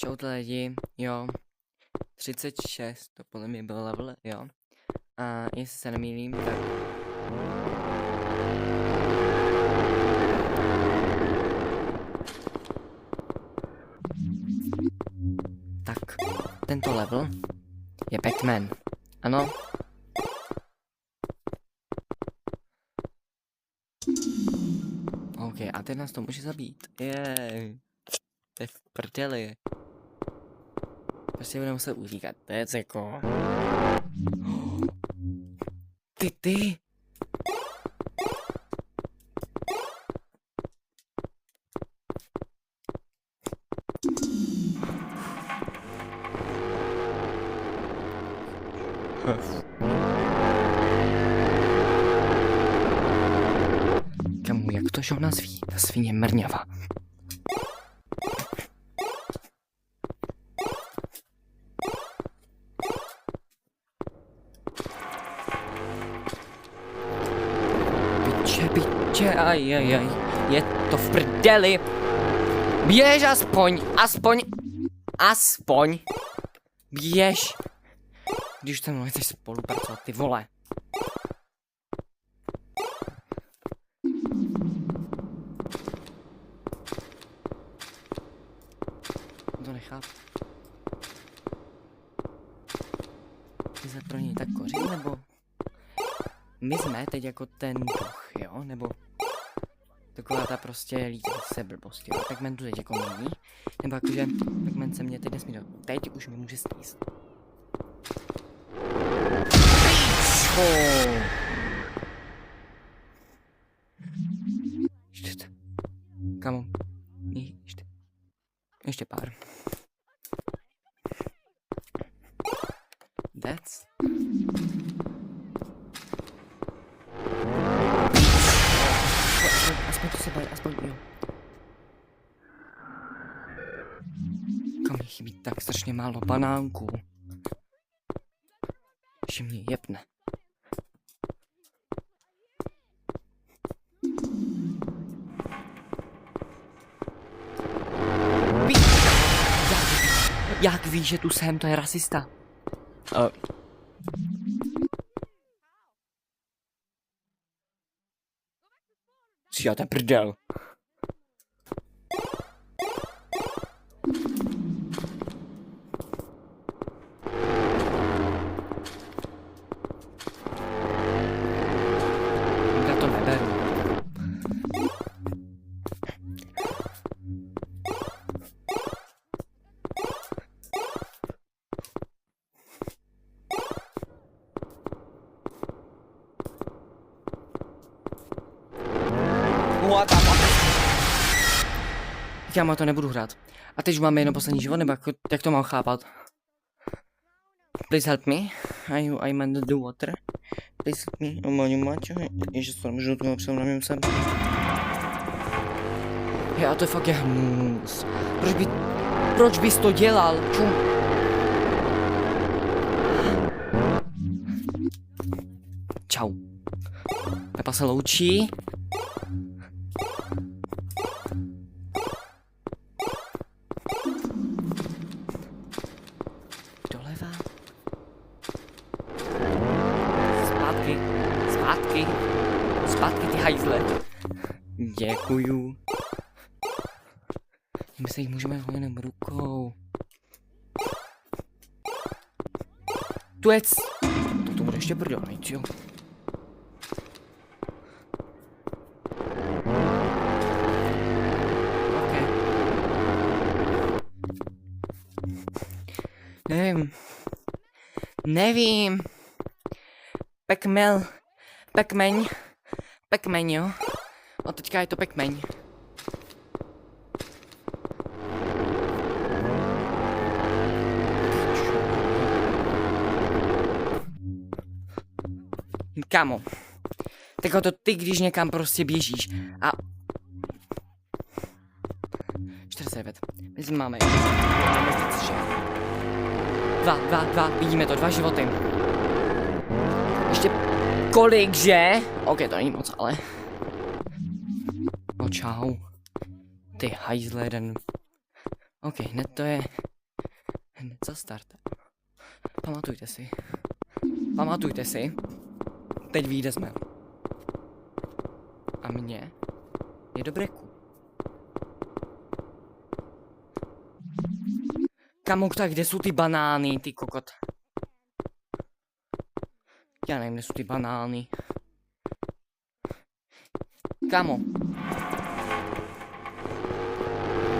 Čau lidi, jo. 36, to podle mě byl level, jo. A jestli se nemýlím, tak... Tak, tento level je Pac-Man, ano. OK, a teď nás to může zabít, jej. To je v prdeli. Prostě budeme muset utíkat, to je jako... Ty! Kamu, jak to, že ona sví? Ta svině mrňava. Piče, aj, je to v prdeli. Běž aspoň. Běž. Když tam nechceš spolupracovat, ty vole. To nechápu. Ty se pro něj tak koří, nebo... My jsme teď jako ten duch, jo? Nebo... Taková ta prostě lítající se blbost, jo? Pac-Man tu teď jako není. Nebo jakože Pac-Man se mě teď nesmí do... Teď už mi může sníst. Ještě. Kamo. Ještě pár. That's... Aspoň to se baví, aspoň jo. Kam mi chybí tak strašně málo banánků. Že mě jebne. Jak víš, že tu jsem, to je rasista? Já ten prdel. Já to neberu. Já to nebudu hrát. A teď už máme jenom poslední život, nebo jak to mám chápat? Please help me. I'm under the water. Please help me. Ježiš, to nemůžu tomu přemluvím sem. Já to je fakt je hnus. Proč bys to dělal? Čum. Čau. Pepa se loučí. Zpátky ty hajzle. Děkuju. My se jich můžeme jenom rukou. Tuec. To bude ještě brdělejc, jo. Okay. Nevím. Pac-Man, jo. A teďka je to Pac-Man. Kámo. Tak to ty, když někam prostě běžíš a... 49. My máme... 2, vidíme to, 2 životy. Ještě... Kolik, že? OK, to není moc, ale... No čau. Ty hajzle jeden. OK, hned to je hned za startem. Pamatujte si. Teď vyjde jsme. A mě je do breku. Kamo, tak kde jsou ty banány, ty kokot? Já nevím, kde jsou ty banány. Kamo.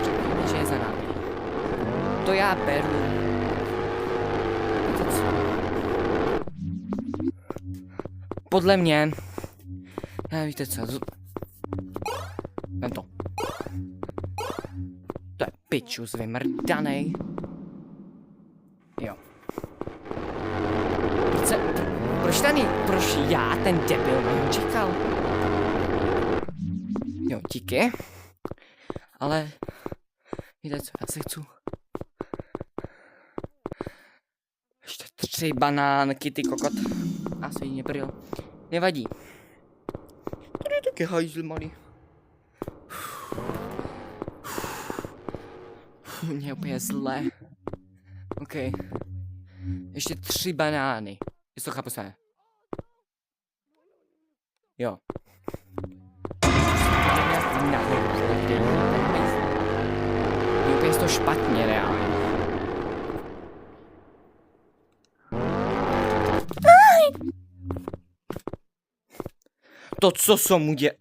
Řekněme, že je za námi. To já beru. To co? Podle mě. Víte co? Vem to. To je pičus vymrdanej. Jo. Proč já, ten debil, mám čekal? Jo, díky. Ale, víte co, já se chci. Ještě 3 banánky, ty kokot. A svině bril. Nevadí. Tady je taky hajzl malý. Mně je úplně zlé. OK. Ještě 3 banány. Jestli to chápu se. Jo. Je úplně to špatně, reálně. To, co jsem mu dělal.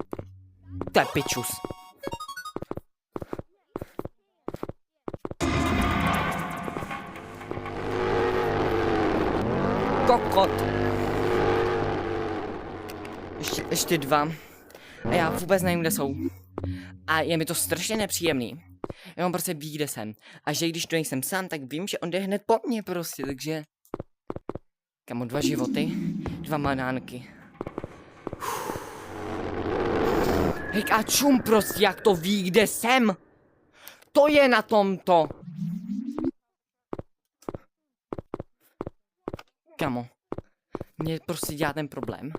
To je pičus. Kokot. Ještě 2. A já vůbec nevím, kde jsou. A je mi to strašně nepříjemný. Já on prostě ví, kde jsem. A že když to nejsem sám, tak vím, že on jde hned po mně prostě, takže... Kamo, 2 životy, 2 banánky. Hej, a čum prostě, jak to ví, kde jsem? To je na tomto. Kamo, mě prostě dělá ten problém,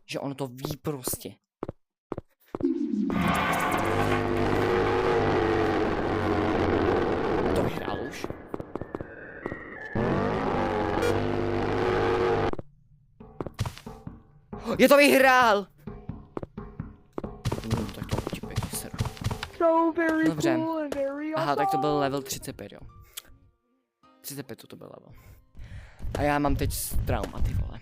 že ono to ví prostě. To vyhrál už. Je to vyhrál! Tak to ti pěkně seru. Dobře. Aha, tak to byl level 35, jo. 35 to byl level. A já mám teď trauma, ty vole.